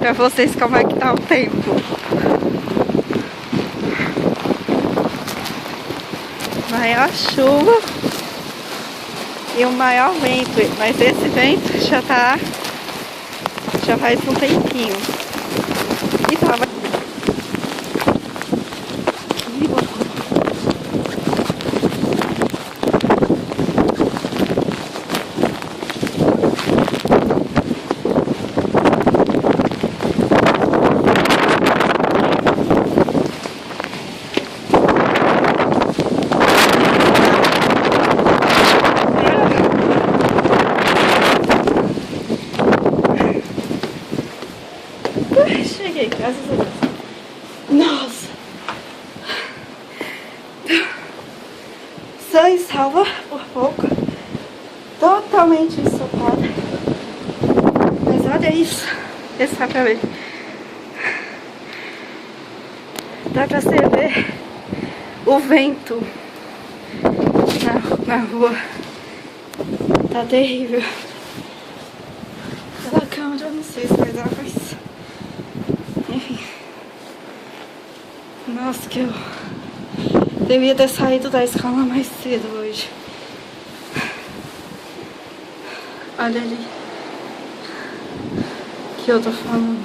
pra vocês como é que tá o tempo. Maior chuva e o maior vento, mas esse vento já faz um tempinho. E tava cheguei, graças a Deus. Nossa! Sã e salva por pouco. Totalmente ensopada. Mas olha isso. Esse dá pra ver. Dá pra você ver o vento na rua. Tá terrível. Pela câmera eu não sei se vai dar, mas... enfim. Nossa, que eu devia ter saído da escola mais cedo hoje. Olha ali que eu tô falando.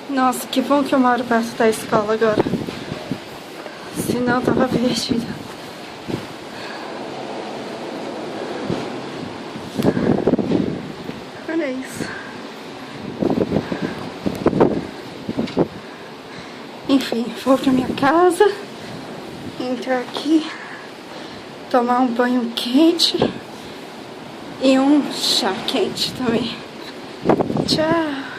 Nossa, que bom que eu moro perto da escola agora. Senão eu tava perdida. Olha isso. Enfim, vou pra minha casa, entrar aqui, tomar um banho quente e um chá quente também. Tchau!